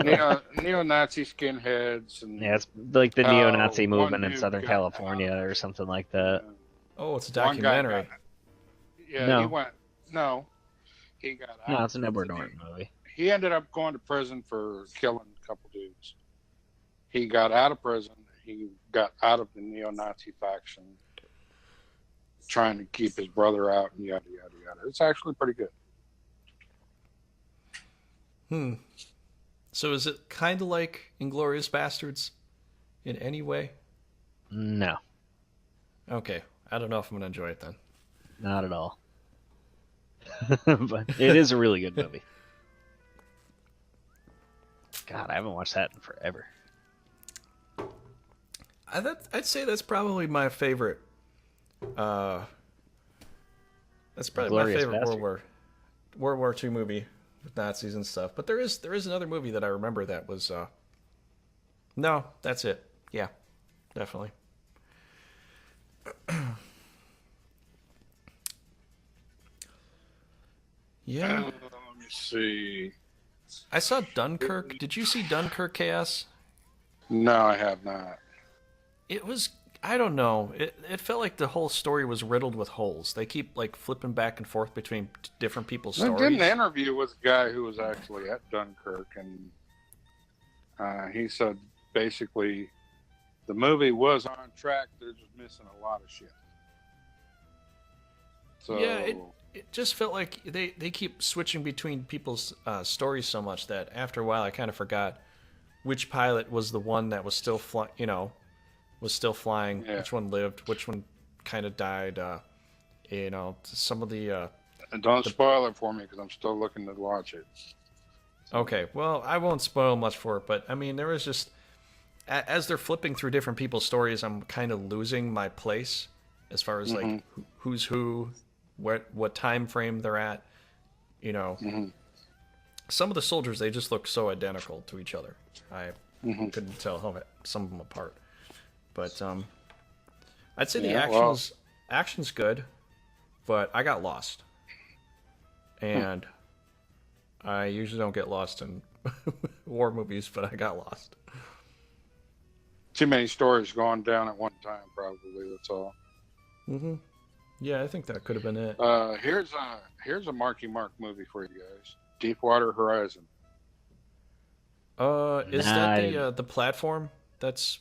Neo-Nazi skinheads and Yeah, it's like the neo-Nazi one movement in dude Southern got California or something like that. Oh, it's a One guy documentary. Yeah, No. he went. No, he got out. No, it's an Edward Norton movie. He ended up going to prison for killing a couple dudes. He got out of prison. He got out of the neo-Nazi faction, trying to keep his brother out, and yada yada yada. It's actually pretty good. So is it kind of like Inglourious Bastards in any way? No, Okay, I don't know if I'm going to enjoy it then. not at all. But it is a really good movie. God, I haven't watched that in forever. I'd say that's probably my favorite. That's probably my Glorious favorite Bastard. World War II movie with Nazis and stuff. But there is another movie that I remember that was. No, that's it. Yeah, definitely. Yeah, Let me see. I saw Dunkirk. Did you see Dunkirk, Chaos? No, I have not. It was, I don't know. It felt like the whole story was riddled with holes. They keep like flipping back and forth between different people's I stories. did an interview with a guy who was actually at Dunkirk, and he said basically the movie was on track. They're just missing a lot of shit. So Yeah, it just felt like they keep switching between people's stories so much that after a while I kind of forgot which pilot was the one that was still was still flying, Yeah. which one lived, which one kind of died. Some of the. and don't spoil it for me because I'm still looking to watch it. Okay, well, I won't spoil much for it, but I mean, there was just as they're flipping through different people's stories, I'm kind of losing my place as far as like who's who, what time frame they're at. Some of the soldiers, they just look so identical to each other. I couldn't tell some of them apart. But I'd say the Yeah, well- action's good, but I got lost. And I usually don't get lost in war movies, but I got lost. Too many stories going down at one time, probably. That's all. Yeah, I think that could have been it. Here's a Marky Mark movie for you guys. Deepwater Horizon. Is that the platform? That's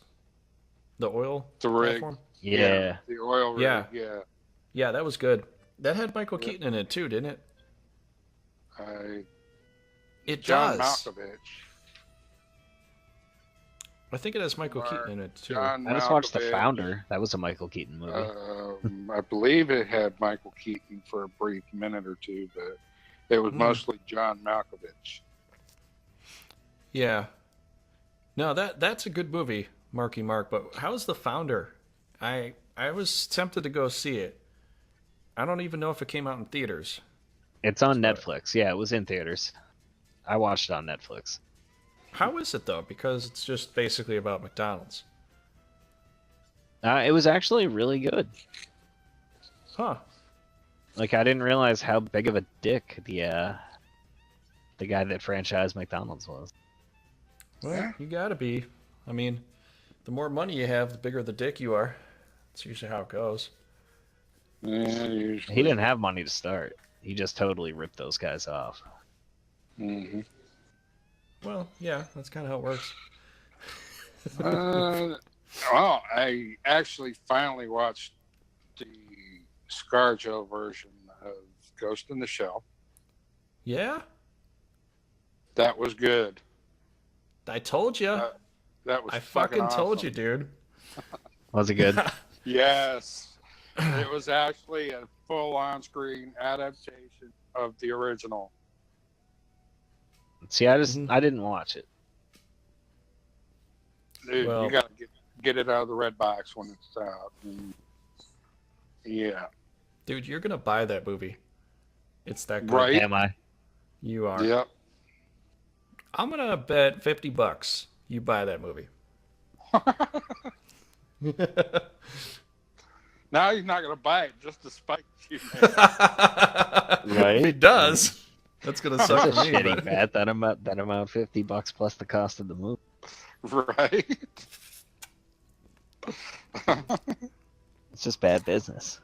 the oil The rig. platform? Yeah. The oil rig. Yeah. Yeah. Yeah, that was good. That had Michael Keaton in it too, didn't it? It John does. Malkovich. I think it has Michael Keaton in it too. John I just watched The Malkovich. Founder. That was a Michael Keaton movie. I believe it had Michael Keaton for a brief minute or two, but it was mostly John Malkovich. Yeah. No, that's a good movie, Marky Mark. But how's The Founder? I was tempted to go see it. I don't even know if it came out in theaters. It's on Netflix. Yeah, it was in theaters. I watched it on Netflix. How is it though? Because it's just basically about McDonald's. It was actually really good. Huh. Like, I didn't realize how big of a dick the guy that franchised McDonald's was. Well, you gotta be. I mean, the more money you have, the bigger the dick you are. That's usually how it goes. Yeah, usually. He didn't have money to start. He just totally ripped those guys off. Mm-hmm. Well, yeah, that's kind of how it works. Well, I actually finally watched the ScarJo version of Ghost in the Shell. Yeah, That was good. I told you. That was I fucking fucking told awesome. you, dude. Was it good? Yes. It was actually a full on-screen adaptation of the original. See, I didn't watch it. Dude, Well- you gotta get it out of the red box when it's out. And yeah. Dude, you're gonna buy that movie. It's that good. Right? Am I? You are. Yep. I'm gonna bet $50 you buy that movie. Now he's not gonna buy it just to spite you. Right? If he does, that's gonna suck That's a for me. shitty But... bet. That amount $50 plus the cost of the movie. Right? It's just bad business.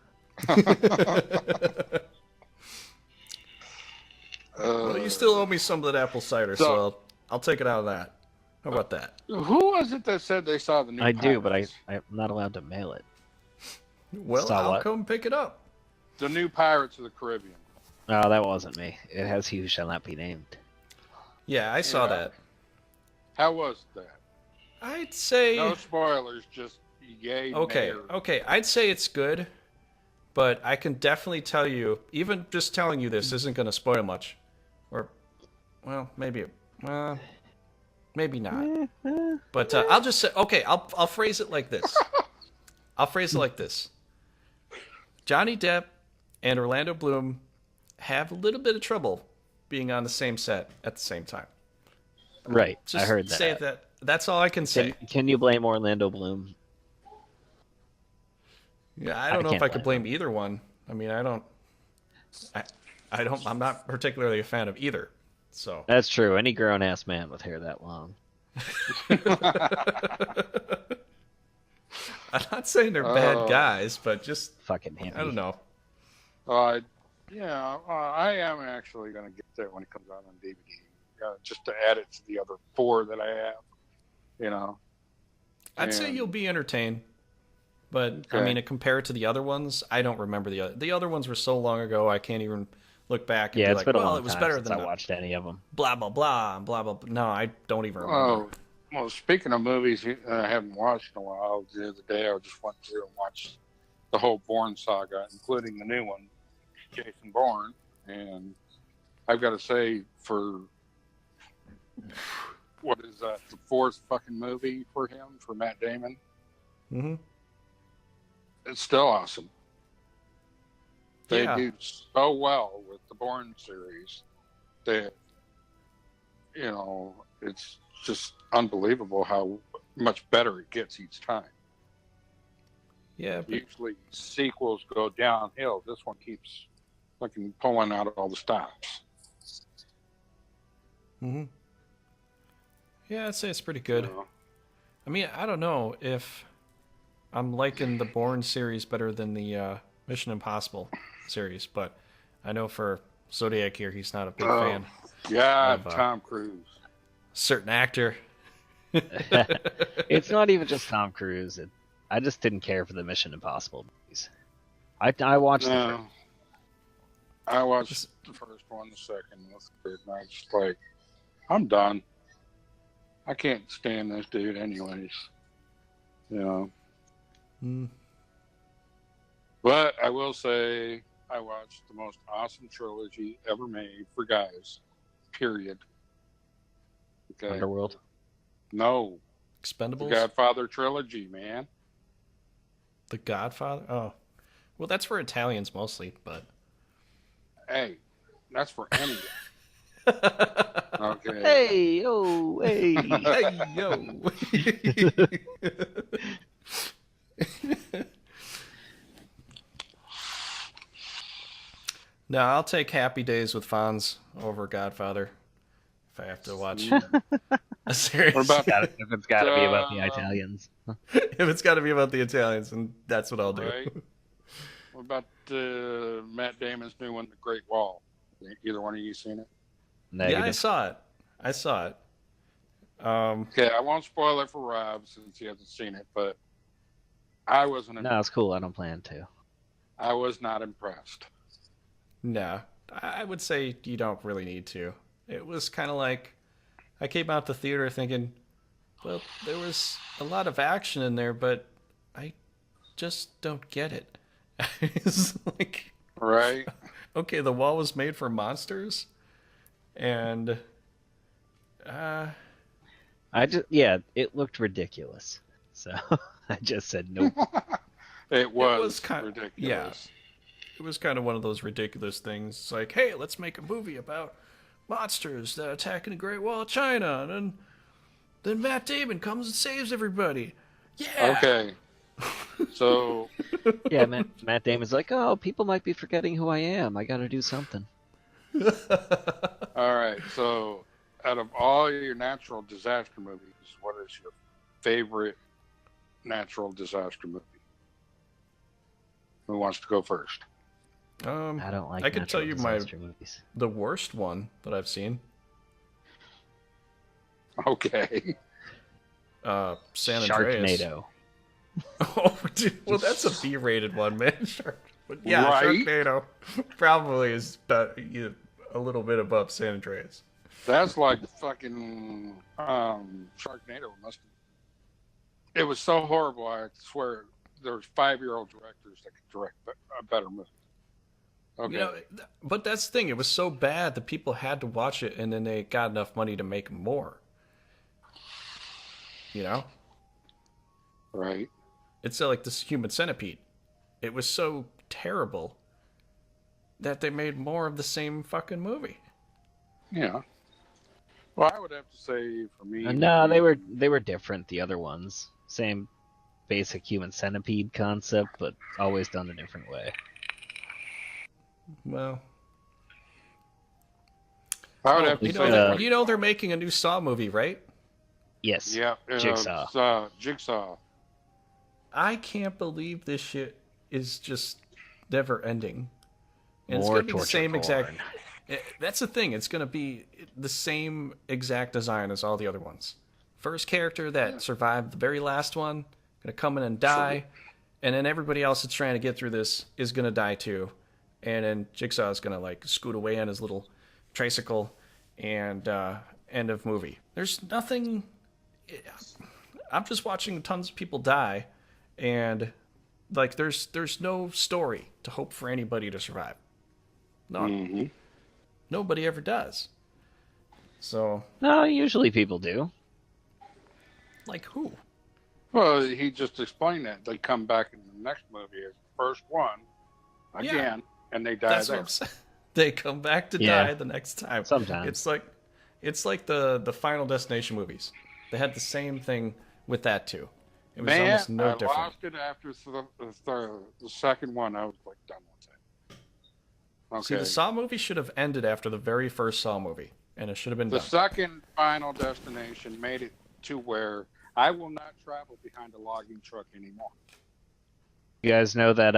Well, you still owe me some of that apple cider, so I'll take it out of that. How about that? Who was it that said they saw the new I do, but Pirates? I'm not allowed to mail it. Well, Saw I'll what? come pick it up. The new Pirates of the Caribbean. Oh, that wasn't me. It has "He Who Shall Not Be Named." Yeah, I saw Yeah. that. How was that? I'd say No spoilers, just yay. okay. nay, or- Okay, I'd say it's good, but I can definitely tell you, even just telling you this isn't going to spoil much, or well, maybe not. But I'll just say, okay, I'll phrase it like this. Johnny Depp and Orlando Bloom have a little bit of trouble being on the same set at the same time. Right, Just I heard that. say that. That's all I can say. Can you blame Orlando Bloom? Yeah, I don't know if can't I could blame blame either one. I mean, I'm not particularly a fan of either. So That's true. Any grown-ass man with hair that long. I'm not saying they're bad guys, but just Fucking hippie. I don't know. Yeah, I am actually going to get that when it comes out on DVD, just to add it to the other 4 that I have. You know, I'd say And- you'll be entertained, but I Okay. mean, to compare it to the other ones, I don't remember the other ones were so long ago. I can't even look back and Yeah, be it's like, been a well, long it was time better since than I watched any of them. blah blah blah blah blah. No, I don't even remember. Oh, well, speaking of movies I haven't watched in a while, the other day I just went through and watched the whole Bourne saga, including the new one, Jason Bourne, and I've got to say, for what is that, the 4th fucking movie for him, for Matt Damon, Mm-hmm. it's still awesome. They Yeah. do so well with the Bourne series that, you know, it's just unbelievable how much better it gets each time. Yeah, but Usually sequels go downhill. This one keeps fucking pulling out all the stops. mm-hmm. Yeah, I'd say it's pretty good. You know? I mean, I don't know if I'm liking the Bourne series better than the Mission Impossible series, but I know for Zodiac here, he's not a big fan. Yeah, Of, Tom Cruise. Certain actor. It's not even just Tom Cruise. I just didn't care for the Mission Impossible movies. I watched the No. first. I watched the first one, the second, the third, and I was just like, I'm done. I can't stand this dude anyways. You know. Mm. But I will say I watched the most awesome trilogy ever made for guys. Period. Okay. Underworld. No. The Expendables? Godfather trilogy, man. The Godfather? Oh. Well, that's for Italians mostly, but... Hey, that's for any guy. Okay. Hey, yo, hey. Hey, yo! No, I'll take Happy Days with Fonz over Godfather if I have to watch a series. What about If it's got to be about the Italians. if it's got to be about the Italians, and that's what I'll do. right? What about Matt Damon's new one, The Great Wall? Either one of you seen it? Negative. Yeah, I saw it. Okay, I won't spoil it for Rob since he hasn't seen it, but I wasn't. No, it's cool. I don't plan to. I was not impressed. No, I would say you don't really need to. It was kind of like I came out the theater thinking, well, there was a lot of action in there, but I just don't get it. It's like, Right. okay, the wall was made for monsters, and it looked ridiculous. So I just said nope. It was, was kind ridiculous. yeah. It was kind of one of those ridiculous things. It's like, hey, let's make a movie about monsters that attacking the Great Wall of China, and then Matt Damon comes and saves everybody. Yeah. Okay. So, Yeah, Matt Damon's like, oh, people might be forgetting who I am. I got to do something. all right. So, out of all your natural disaster movies, what is your favorite natural disaster movie? Who wants to go first? I don't like. I can tell natural you disaster movies. the worst one that I've seen. Okay. San Andreas. Sharknado. Oh, dude, well, that's a B-rated one, man. But yeah, Right? Sharknado probably is a little bit above San Andreas. That's like fucking Sharknado must. It was so horrible. I swear, there's 5-year-old directors that could direct a better movie. Okay. You know, but that's the thing. It was so bad that people had to watch it, and then they got enough money to make more. You know, Right. it's like this Human Centipede. It was so terrible that they made more of the same fucking movie. Yeah. Well, I would have to say for me. No, they were different. The other ones, same basic Human Centipede concept, but always done a different way. Well, I would have to say. you know they're making a new Saw movie, right? Yes. Yeah. Jigsaw. It's, Jigsaw. I can't believe this shit is just never ending. And More it's gonna be the torture same porn. exact. That's the thing. It's gonna be the same exact design as all the other ones. First character that survived the very last one gonna come in and die, and then everybody else that's trying to get through this is gonna die too, and then Jigsaw is gonna like scoot away on his little tricycle, and end of movie. There's nothing. I'm just watching tons of people die, and like there's no story to hope for anybody to survive. No, nobody ever does. So, No, usually people do. like who? Well, he just explained that they come back in the next movie as the first one again, and they die That's there. what I'm saying. They come back to Yeah. die the next time. Sometimes. It's like the Final Destination movies. They had the same thing with that too. It was Man, almost no I different. lost it after the second one. I was like done with it. Okay. See, the Saw movie should have ended after the very first Saw movie, and it should have been The done. second Final Destination made it to where I will not travel behind a logging truck anymore. You guys know that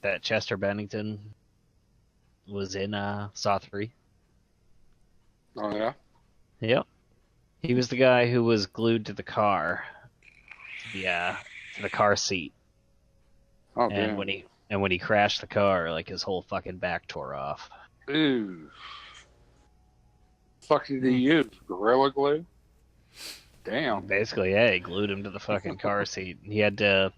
that Chester Bennington was in Saw 3? Oh yeah. Yep. He was the guy who was glued to the car, to the car seat, Oh and damn. when he crashed the car, like his whole fucking back tore off. Ooh. Fuck did he use? Gorilla glue? Damn. Basically, yeah, he glued him to the fucking car seat. He had to,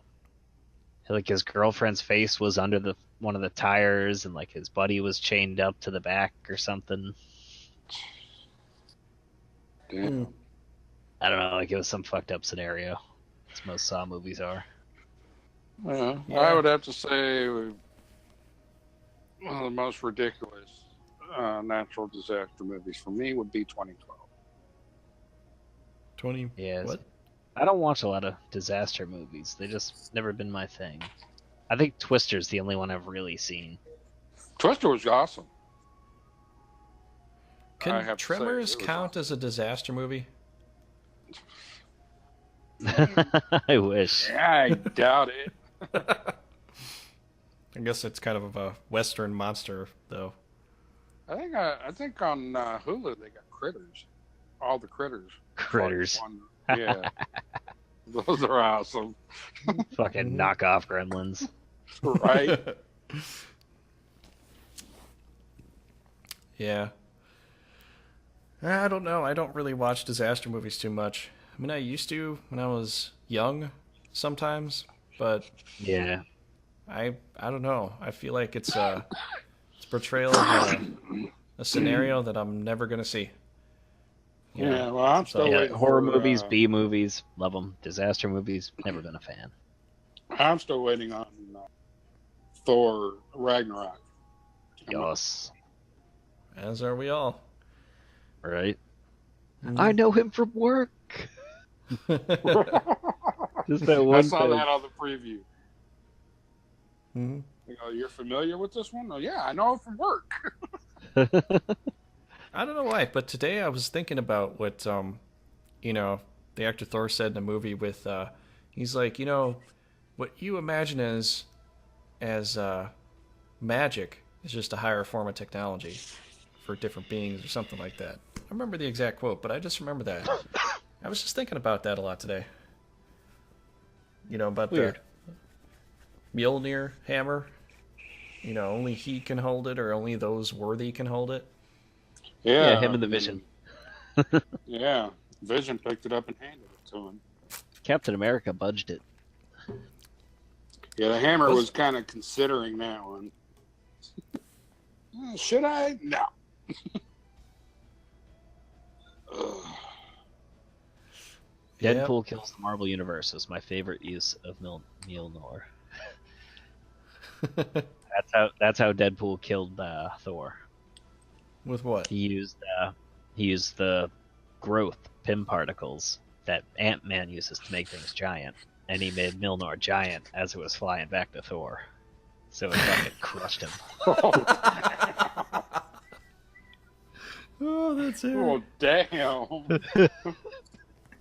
like, his girlfriend's face was under one of the tires, and like his buddy was chained up to the back or something. Damn. I don't know, like it was some fucked up scenario. As most Saw movies are. Yeah, Yeah. I would have to say one of the most ridiculous natural disaster movies for me would be 2012. 20. Yeah. What? I don't watch a lot of disaster movies. They just never been my thing. I think Twister's the only one I've really seen. Twister was awesome. I Can have to say, Tremors it was count as a disaster movie? I wish. I doubt it. I guess it's kind of a Western monster, though. I think on Hulu they got Critters. All the Critters. Critters. Yeah. Those are awesome. Fucking knockoff gremlins. Right? Yeah. I don't know. I don't really watch disaster movies too much. I mean, I used to when I was young, sometimes, but Yeah. I don't know. I feel like it's a portrayal of a scenario that I'm never gonna see. You know? Yeah, well, I'm So- still Yeah, waiting horror for, movies, B movies, love them. Disaster movies, never been a fan. I'm still waiting on Thor Ragnarok. Yes. As are we all. Right? I know him from work. Just that one I saw thing. that on the preview. Mhm. You know, you're familiar with this one? Oh, yeah, I know it from work. I don't know why, but today I was thinking about what the actor Thor said in a movie with he's like, what you imagine as magic is just a higher form of technology for different beings or something like that. I remember the exact quote, but I just remember that. I was just thinking about that a lot today. About Weird. the Mjolnir hammer. Only he can hold it, or only those worthy can hold it. Yeah, him and the Vision. Yeah, Vision picked it up and handed it to him. Captain America budged it. Yeah, the hammer was kind of considering that one. Should I? No. Deadpool kills the Marvel Universe is my favorite use of Mjolnir. That's how Deadpool killed Thor. With what? He used the growth Pym particles that Ant-Man uses to make things giant, and he made Mjolnir giant as it was flying back to Thor. So it fucking crushed him. Oh, that's terrible. Oh, damn.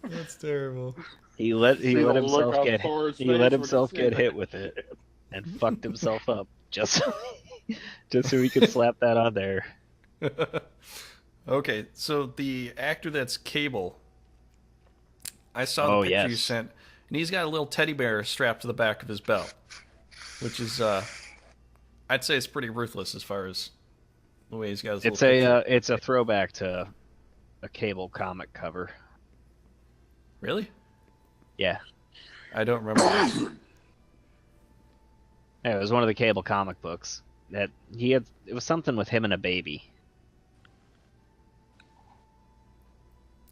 That's terrible. He let See the look himself on get Thor's he face let when he himself said get that. hit with it and fucked himself up just so he could slap that on there. Okay, so the actor that's Cable, I saw the picture you sent, and he's got a little teddy bear strapped to the back of his belt, which is, I'd say it's pretty ruthless as far as the way he's got his It's little picture. it's a throwback to a Cable comic cover. Really? Yeah. I don't remember that. Yeah, it was one of the Cable comic books that he had. It was something with him and a baby.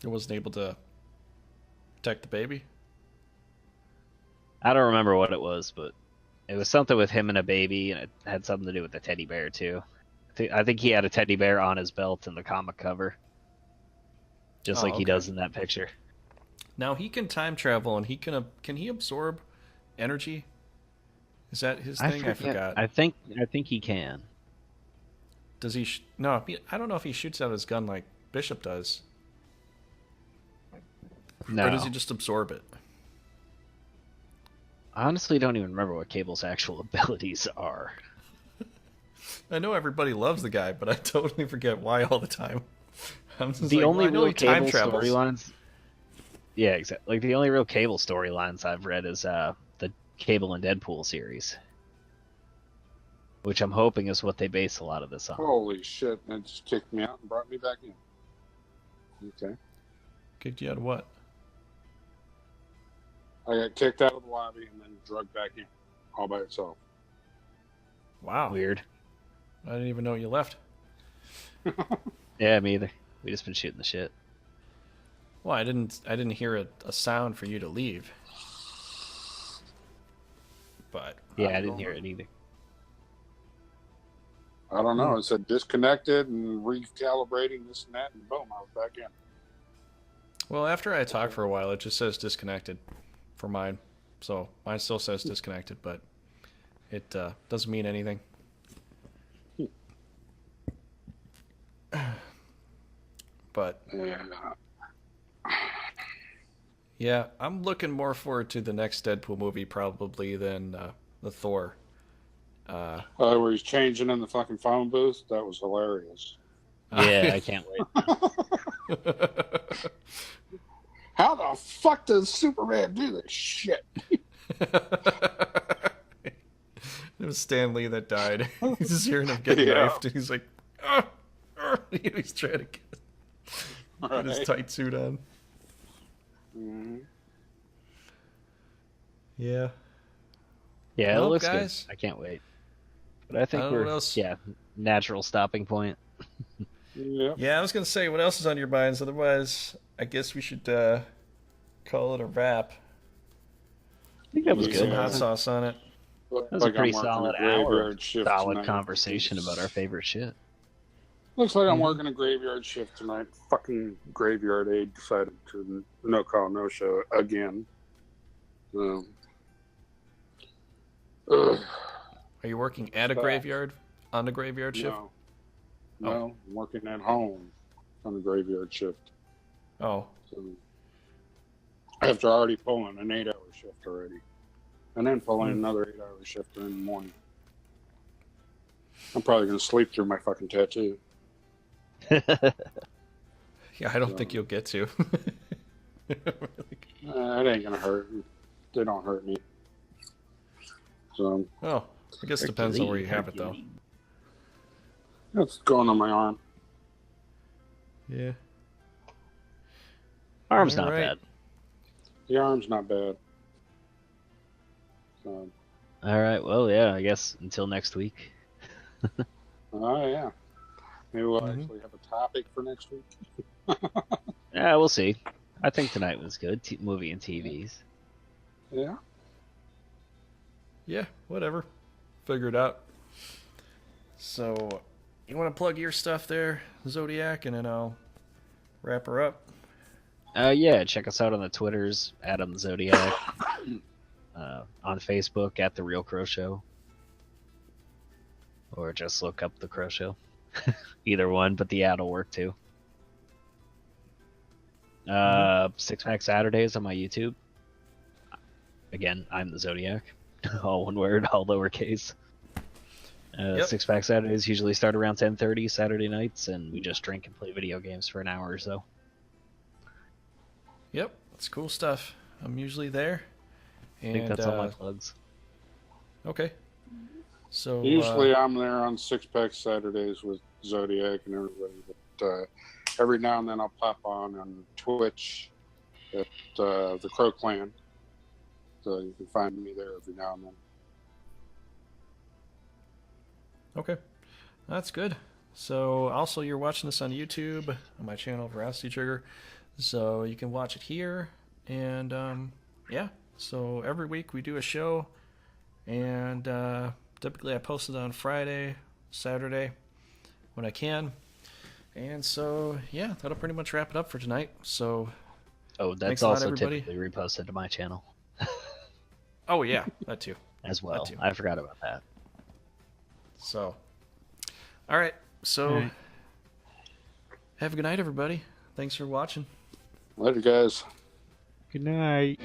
He wasn't able to protect the baby? I don't remember what it was, but it was something with him and a baby, and it had something to do with the teddy bear too. I think he had a teddy bear on his belt in the comic cover, just like he okay. does in that picture. Now he can time travel, and can he absorb energy? Is that his thing? I forgot. I think he can. Does he? No, I don't know if he shoots out his gun like Bishop does. No. Or does he just absorb it? I honestly don't even remember what Cable's actual abilities are. I know everybody loves the guy, but I totally forget why all the time. I'm just The like, only well, I know real he time Cable travels. storylines. Yeah, exactly. Like the only real Cable storylines I've read is the Cable and Deadpool series, which I'm hoping is what they base a lot of this on. Holy shit, that just kicked me out and brought me back in. Okay. Kicked you out of what? I got kicked out of the lobby and then drugged back in, all by itself. Wow. Weird. I didn't even know you left. Yeah, me either. We just been shooting the shit. Well, I didn't hear a sound for you to leave. But Yeah, I didn't hear it either. I don't know. It said disconnected and recalibrating this and that, and boom, I was back in. well, after I talk for a while, it just says disconnected for mine. So mine still says disconnected, but it doesn't mean anything. But yeah, I'm looking more forward to the next Deadpool movie probably than the Thor. Where he's changing in the fucking phone booth, that was hilarious. Yeah, I can't wait. How the fuck does Superman do this shit? It was Stan Lee that died. He's just hearing him get Yeah. knifed, and he's like, "Ah, ah," he's trying to get his Right. tight suit on. Mhm. Yeah. Yeah, Well, it looks guys, good. I can't wait. But I think I don't know what we're else. natural stopping point. Yeah. Yeah, I was gonna say, what else is on your minds? Otherwise, I guess we should call it a wrap. I think that was Put good. some hot That sauce on it. Looks was a like pretty I'm working solid a hour. graveyard shift Solid tonight. conversation about our favorite shit. Looks like I'm working a graveyard shift tonight. Fucking graveyard aide decided to no call, no show again. Ugh. Are you working at a graveyard? On a graveyard shift? No, I'm working at home on a graveyard shift. Oh. So, after already pulling an 8-hour shift already. And then pulling another 8-hour shift in the morning. I'm probably going to sleep through my fucking tattoo. Yeah, I don't think you'll get to. It ain't going to hurt. They don't hurt me. So, Oh, I guess it depends on where you have it, though. it's going on my arm. Yeah. Arm's All not right. bad. The arm's not bad. So, All right. Well, yeah. I guess until next week. oh, yeah. Maybe we'll actually have a topic for next week. Yeah, we'll see. I think tonight was good. Movie and TVs. Yeah. Yeah, whatever. Figure it out. So, you want to plug your stuff there, Zodiac, and then I'll wrap her up? Yeah, check us out on the Twitters, Adam Zodiac. On Facebook, at The Real Crow Show. Or just look up The Crow Show. Either one, but the ad will work too. Six Pack Saturdays on my YouTube. Again, I'm the Zodiac. All one word, all lowercase. Six Pack Saturdays usually start around 10:30 Saturday nights, and we just drink and play video games for an hour or so. Yep, that's cool stuff. I'm usually there. I think that's all my plugs. Okay. So Usually I'm there on 6-Pack Saturdays with Zodiac and everybody, but every now and then I'll pop on Twitch at the Crow Clan. So you can find me there every now and then. Okay, that's good. So also you're watching this on YouTube on my channel VeracityTrigger, so you can watch it here. And yeah, so every week we do a show, and typically I post it on Friday, Saturday when I can. And so yeah, that'll pretty much wrap it up for tonight. So Oh, thanks that's a lot, also everybody. typically reposted to my channel Oh yeah, that too. as well. That too. I forgot about that. So, all right. So, All right. have a good night, everybody. Thanks for watching. Later, guys. Good night.